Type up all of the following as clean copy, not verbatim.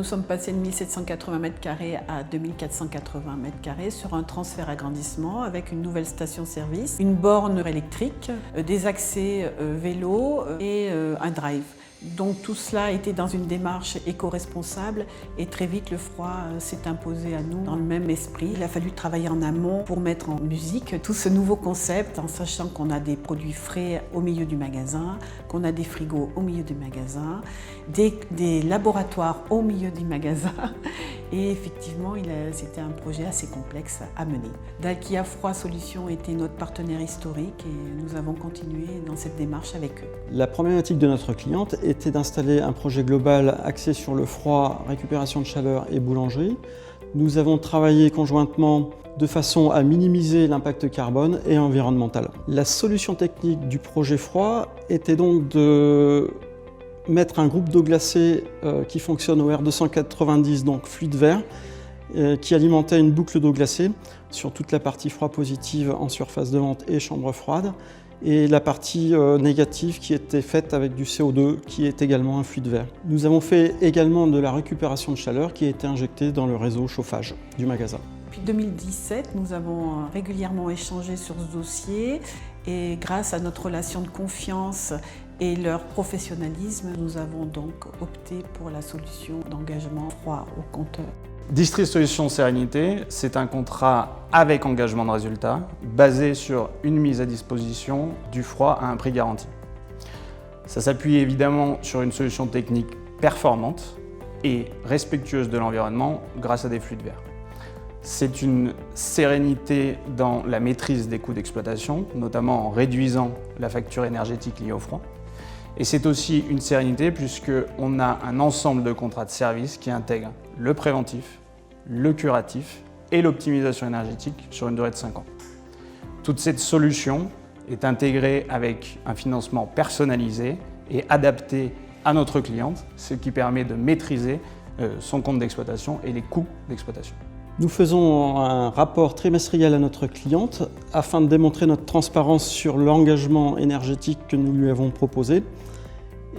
Nous sommes passés de 1780 m² à 2480 m² sur un transfert agrandissement avec une nouvelle station-service, une borne électrique, des accès vélo et un drive. Donc tout cela était dans une démarche éco-responsable et très vite le froid s'est imposé à nous dans le même esprit. Il a fallu travailler en amont pour mettre en musique tout ce nouveau concept en sachant qu'on a des produits frais au milieu du magasin, qu'on a des frigos au milieu du magasin, des laboratoires au milieu du magasin et effectivement c'était un projet assez complexe à mener. Dalkia Froid Solutions était notre partenaire historique et nous avons continué dans cette démarche avec eux. La problématique de notre cliente était d'installer un projet global axé sur le froid, récupération de chaleur et boulangerie. Nous avons travaillé conjointement de façon à minimiser l'impact carbone et environnemental. La solution technique du projet froid était donc de mettre un groupe d'eau glacée qui fonctionne au R290, donc fluide vert, qui alimentait une boucle d'eau glacée sur toute la partie froid positive en surface de vente et chambre froide, et la partie négative qui était faite avec du CO2 qui est également un fluide vert. Nous avons fait également de la récupération de chaleur qui a été injectée dans le réseau chauffage du magasin. Depuis 2017, nous avons régulièrement échangé sur ce dossier et grâce à notre relation de confiance et leur professionnalisme, nous avons donc opté pour la solution d'engagement froid au compteur. Distri Solutions Sérénité, c'est un contrat avec engagement de résultat, basé sur une mise à disposition du froid à un prix garanti. Ça s'appuie évidemment sur une solution technique performante et respectueuse de l'environnement grâce à des fluides verts. C'est une sérénité dans la maîtrise des coûts d'exploitation, notamment en réduisant la facture énergétique liée au froid. Et c'est aussi une sérénité puisqu'on a un ensemble de contrats de services qui intègrent le préventif, le curatif et l'optimisation énergétique sur une durée de 5 ans. Toute cette solution est intégrée avec un financement personnalisé et adapté à notre cliente, ce qui permet de maîtriser son compte d'exploitation et les coûts d'exploitation. Nous faisons un rapport trimestriel à notre cliente afin de démontrer notre transparence sur l'engagement énergétique que nous lui avons proposé.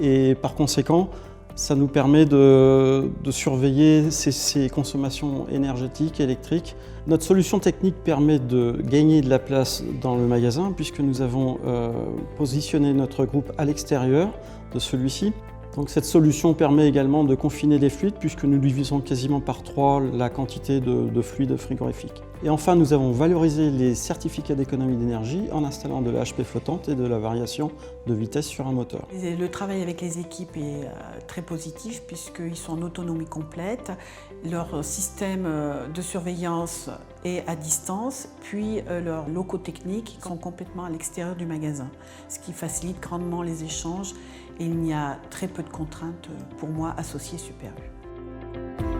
Et par conséquent, ça nous permet de surveiller ses consommations énergétiques, électriques. Notre solution technique permet de gagner de la place dans le magasin puisque nous avons positionné notre groupe à l'extérieur de celui-ci. Donc cette solution permet également de confiner les fluides puisque nous divisons quasiment par 3 la quantité de fluides frigorifiques. Et enfin, nous avons valorisé les certificats d'économie d'énergie en installant de la HP flottante et de la variation de vitesse sur un moteur. Le travail avec les équipes est très positif puisqu'ils sont en autonomie complète. Leur système de surveillance est à distance, puis leurs locaux techniques sont complètement à l'extérieur du magasin, ce qui facilite grandement les échanges et il y a très peu de contraintes pour moi associées Super U.